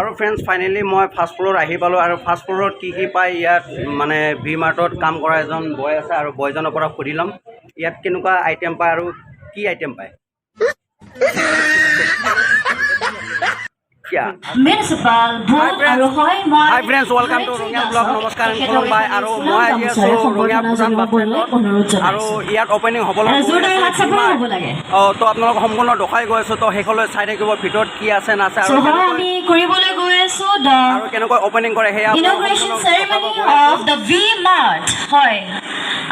আৰু friends finally মই first ফ্ল'ৰত আহি পালোঁ আৰু ফাৰ্ষ্ট ফ্ল'ৰত কি পায় ইয়াত মানে ভি মাৰ্টত কাম কৰা এজন বয় আছে আৰু বয়জনৰ পৰা সুধি ল'ম ইয়াত কেনেকুৱা আইটেম পায় আৰু কি আইটেম পায় হাই friends welcome to Rangia blog নমস্কাৰ খুলুমবাই আৰু মই আজি আছোঁ ৰঙিয়া ভূটান আৰু ইয়াত অপেনিং হ'বলৈ তো আপোনালোক সম্পূৰ্ণ দেখাই গৈ আছোঁ তো শেষলৈ চাই থাকিব ভিতৰত কি আছে নাছে আৰু কেনেকৈ অপেনিং কৰে সেয়া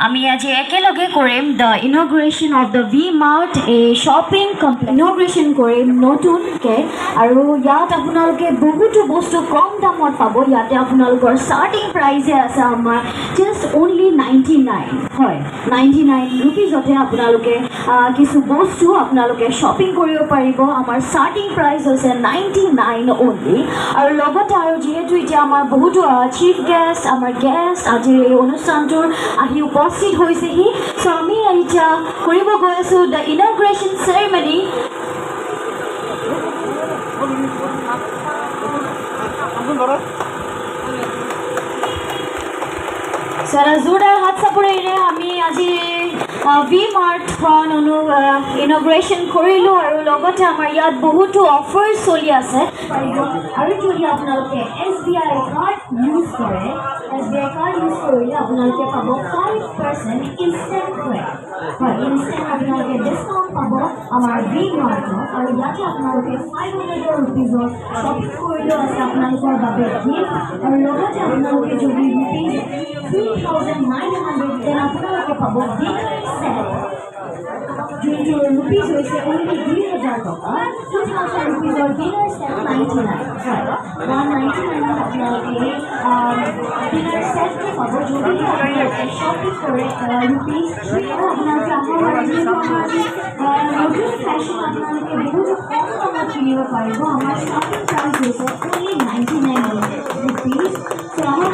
আমি আজি একেলগে কৰিম the inauguration of the VMart a shopping complex inauguration কৰিম নতুনকৈ আৰু ইয়াত আপোনালোকে বহুতো বস্তু কম দামত পাব ইয়াতে আপোনালোকৰ ষ্টাৰ্টিং প্ৰাইজে আছে আমাৰ জাষ্ট অনলি 99 হয় 99 ৰুপিজতে আপোনালোকে কিছু বস্তু আপোনালোকে শ্বপিং কৰিব পাৰিব আমাৰ ষ্টাৰ্টিং প্ৰাইজ হৈছে 99 অনলি আৰু লগতে আৰু যিহেতু এতিয়া আমাৰ বহুতো চিফ গেষ্ট আমাৰ গেষ্ট আজিৰ এই অনুষ্ঠানটোৰ আহি উপস্থিত হৈছেহি চ' আমি এতিয়া কৰিব গৈ আছোঁ দ্য ইনগ্ৰেশ্যন চেৰেমনি জোৰদাৰ হাত চাপৰিৰে আমি আজি ভি-মাৰ্টখন ইনগ্ৰেশ্যন কৰিলোঁ আৰু লগতে আমাৰ ইয়াত বহুতো অফাৰ্ছ চলি আছে আৰু যদি আপোনালোকে SBI কাৰ্ড ইউজ কৰে SBI কাৰ্ড ইউজ কৰিলে আপোনালোকে পাব 5% ইনষ্টেণ্ট হয় ইনষ্টেণ্ট আপোনালোকে ডিছকাউণ্ট পাব আমাৰ ভি-মাৰ্টত আৰু ইয়াতে আপোনালোকে 500 ৰুপিজৰ শ্বপিং কৰিলেও আছে আপোনালোকৰ বাবে গিফ্ট আৰু লগতে আপোনালোকে যদি ৰুপিজ 3,900 then আপোনালোকে পাব ডিনাৰ ছেট যোনটো ৰুপিজ হৈছে অনলি 2,000 টকা 2,000 ৰুপিজৰ ডিনাৰ ছেট 99 হয় 199 আপোনালোকে ডিনাৰ ছেটটো পাব যদি আপোনালোকে শ্বপিং কৰে ৰুপিজ আপোনালোকে নতুন ফেশ্বন আপোনালোকে বহুত কম দামত কিনিব পাৰিব আমাৰ ষ্টাৰ্টিং প্ৰাইচ হৈছে অনলি 99 ৰুপিজ চ' আমাৰ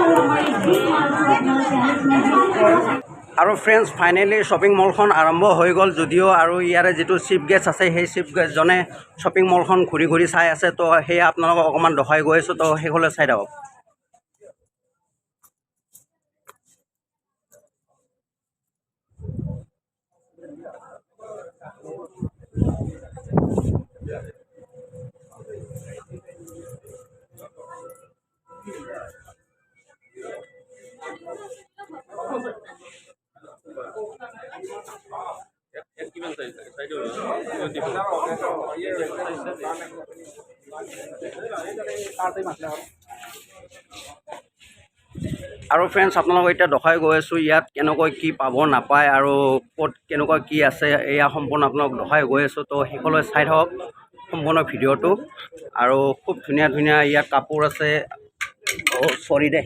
আৰু ফ্ৰেণ্ডছ ফাইনেলি শ্বপিং মলখন আৰম্ভ হৈ গ'ল যদিও আৰু ইয়াৰে যিটো চিফ গেষ্ট আছে সেই চিফ গেষ্টজনে শ্বপিং মলখন ঘূৰি ঘূৰি চাই আছে তো সেয়া আপোনালোকক অকণমান দেখাই গৈ আছোঁ তো শেষলৈ চাই থাকক আৰু ফ্ৰেণ্ডছ আপোনালোকক এতিয়া দেখাই গৈ আছোঁ ইয়াত কেনেকৈ কি পাব নাপায় আৰু ক'ত কেনেকুৱা কি আছে এয়া সম্পূৰ্ণ আপোনালোক দেখাই গৈ আছোঁ তো শেষলৈ চাই থাকক সম্পূৰ্ণ ভিডিঅ'টো আৰু খুব ধুনীয়া ধুনীয়া ইয়াত কাপোৰ আছে চৰি দে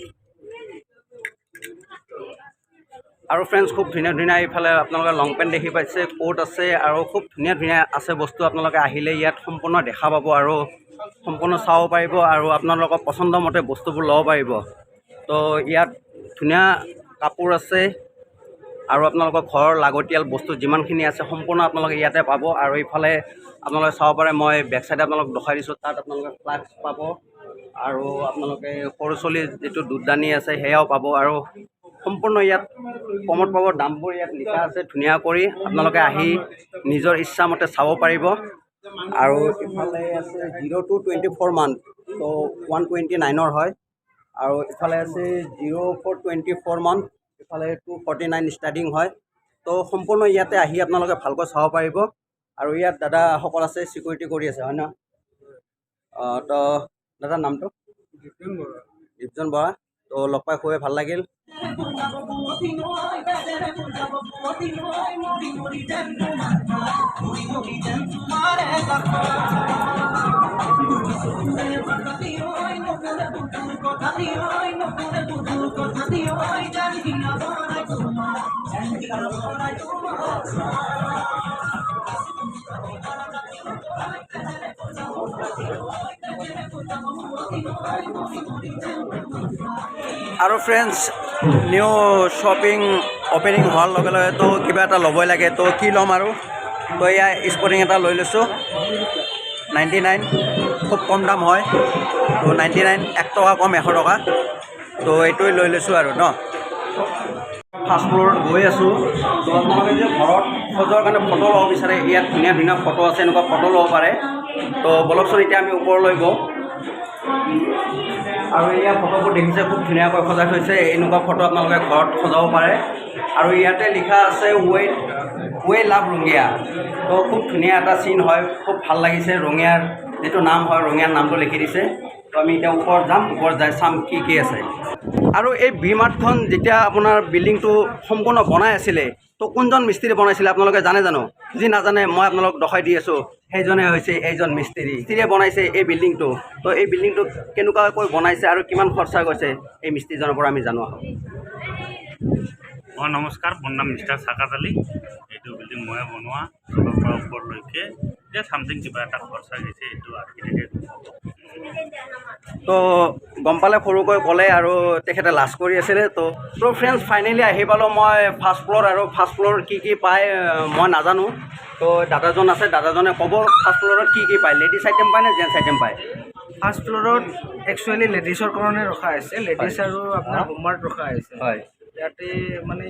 আৰু ফ্ৰেণ্ডছ খুব ধুনীয়া ধুনীয়া এইফালে আপোনালোকে লং পেণ্ট দেখি পাইছে কোট আছে আৰু খুব ধুনীয়া ধুনীয়া আছে বস্তু আপোনালোকে আহিলে ইয়াত সম্পূৰ্ণ দেখা পাব আৰু সম্পূৰ্ণ চাব পাৰিব আৰু আপোনালোকৰ পচন্দ মতে বস্তুবোৰ ল'ব পাৰিব তো ইয়াত ধুনীয়া কাপোৰ আছে আৰু আপোনালোকৰ ঘৰৰ লাগতিয়াল বস্তু যিমানখিনি আছে সম্পূৰ্ণ আপোনালোকে ইয়াতে পাব আৰু ইফালে আপোনালোকে চাব পাৰে মই বেক চাইডে আপোনালোক দেখাই দিছোঁ তাত আপোনালোকে ফ্লাস্ক পাব আৰু আপোনালোকে সৰু চলিৰ যিটো দুধদানি আছে সেয়াও পাব আৰু সম্পূৰ্ণ ইয়াত কমত পাব দামবোৰ ইয়াত লিখা আছে ধুনীয়া কৰি আপোনালোকে আহি নিজৰ ইচ্ছামতে চাব পাৰিব আৰু ইফালে আছে 0 to 24 মান্থ তো 129ৰ হয় আৰু ইফালে আছে 0 for 24 মান্থ ইফালে 249 ষ্টাৰ্টিং হয় তো সম্পূৰ্ণ ইয়াতে আহি আপোনালোকে ভালকৈ চাব পাৰিব আৰু ইয়াত দাদাসকল আছে চিকিউৰিটি কৰি আছে হয় ন তো দাদাৰ নামটো দীপজন বৰা তো লগ পাই খুবেই ভাল লাগিল আৰু ফ্ৰেণ্ডছ নিউ শ্বপিং অপেনিং হোৱাৰ লগে লগে তো কিবা এটা ল'বই লাগে তো কি ল'ম আৰু তো এয়া স্পৰ্টিং এটা লৈ লৈছোঁ 99 খুব কম দাম হয় তো 99 1 টকা কম 100 টকা তো এইটোৱে লৈ লৈছোঁ আৰু ন ফাৰ্ষ্ট ফ্ল'ৰত গৈ আছোঁ তো আপোনালোকে যে ঘৰত সজোৱাৰ কাৰণে ফটো ল'ব বিচাৰে ইয়াত ধুনীয়া ধুনীয়া ফটো আছে এনেকুৱা ফটো ল'ব পাৰে তো বলকচোন এতিয়া আমি ওপৰলৈ গওঁ আৰু এয়া ফটোবোৰ দেখিছে খুব ধুনীয়াকৈ সজাই থৈছে এনেকুৱা ফটো আপোনালোকে ঘৰত সজাব পাৰে আৰু ইয়াতে লিখা আছে ৱে লাভ ৰঙিয়া তো খুব ধুনীয়া এটা চিন হয় খুব ভাল লাগিছে ৰঙিয়াৰ যিটো নাম হয় ৰঙিয়াৰ নামটো লিখি দিছে তো আমি এতিয়া ওপৰত যাম ওপৰত যাই চাম কি আছে আৰু এই ভি-মাৰ্টখন যেতিয়া আপোনাৰ বিল্ডিংটো সম্পূৰ্ণ বনাই আছিলে তো কোনজন মিস্ত্ৰী বনাইছিলে আপোনালোকে জানে জানো যি নাজানে মই আপোনালোকক দেখাই দি আছোঁ সেইজনে হৈছে এইজন মিস্ত্ৰীয়ে বনাইছে এই বিল্ডিংটো তো এই বিল্ডিংটো কেনেকুৱাকৈ বনাইছে আৰু কিমান খৰচা গৈছে এই মিস্ত্ৰীজনৰ পৰা আমি জানো আহোঁ নমস্কাৰ মোৰ নাম মিষ্টাৰ চাকাত আলী এইটো বিল্ডিং ময়ে বনোৱা তলৰ পৰা ওপৰলৈকে যে চামথিং কিবা এটা খৰচা গৈছে এইটো আৰ্কিটেক্টে তো গম পালে সৰুকৈ ক'লে আৰু তেখেতে লাজ কৰি আছিলে তো ফ্ৰেণ্ডছ ফাইনেলি আহি পালোঁ মই ফাৰ্ষ্ট ফ্ল'ৰ আৰু ফাৰ্ষ্ট ফ্ল'ৰ কি পায় মই নাজানো তো দাদাজন আছে দাদাজনে ক'ব ফাৰ্ষ্ট ফ্ল'ৰত কি পায় লেডিজ আইটেম পায় নে জেণ্টছ আইটেম পায় ফাৰ্ষ্ট ফ্ল'ৰত একচুৱেলি লেডিছৰ কাৰণে ৰখা হৈছে লেডিছ আৰু আপোনাৰ হোমমাৰ্ট ৰখা হৈছে হয় ইয়াতে মানে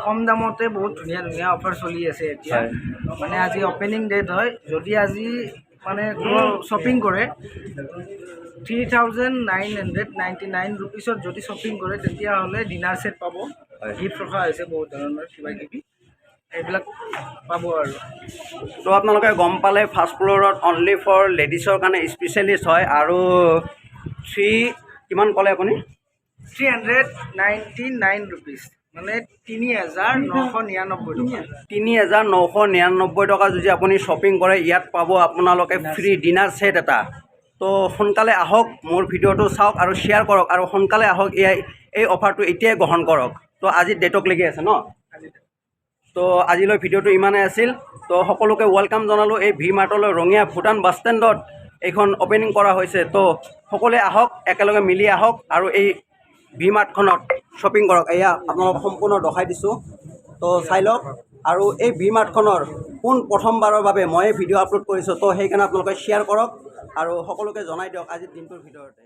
কম দামতে বহুত ধুনীয়া ধুনীয়া অফাৰ চলি আছে এতিয়া মানে আজি অপেনিং ডেট হয় যদি আজি মানে শ্বপিং কৰে 3,999 ৰুপিছত যদি শ্বপিং কৰে তেতিয়াহ'লে ডিনাৰ ছেট পাব গিফ্ট ৰখা হৈছে বহুত ধৰণৰ কিবা কিবি এইবিলাক পাব আৰু তো আপোনালোকে গম পালে ফাৰ্ষ্ট ফ্ল'ৰত অনলি ফৰ লেডিছৰ কাৰণে স্পেচিয়েলিষ্ট হয় আৰু কিমান ক'লে আপুনি 399 ৰুপিছ মানে 3,999 টকা 3,999 টকা যদি আপুনি শ্বপিং কৰে ইয়াত পাব আপোনালোকে ফ্ৰী ডিনাৰ ছেট এটা তো সোনকালে আহক মোৰ ভিডিঅ'টো চাওক আৰু শ্বেয়াৰ কৰক আৰু সোনকালে আহক এই অফাৰটো এতিয়াই গ্ৰহণ কৰক তো আজি ডেটক লাগি আছে ন তো আজিলৈ ভিডিঅ'টো ইমানেই আছিল তো সকলোকে ৱেলকাম জনালোঁ এই ভি-মাৰ্টলৈ ৰঙিয়া ভূটান বাছ ষ্টেণ্ডত এইখন অপেনিং কৰা হৈছে তো সকলোৱে আহক একেলগে মিলি আহক আৰু এই ভি-মাৰ্টখনত শ্বপিং কৰক এয়া আপোনালোকক সম্পূৰ্ণ দেখাই দিছোঁ তো চাই লওক আৰু এই ভি-মাৰ্টখনৰ প্ৰথমবাৰৰ বাবে মই ভিডিঅ' আপলোড কৰিছোঁ তো সেইকাৰণে আপোনালোকে শ্বেয়াৰ কৰক আৰু সকলোকে জনাই দিয়ক আজিৰ দিনটোৰ ভিতৰতে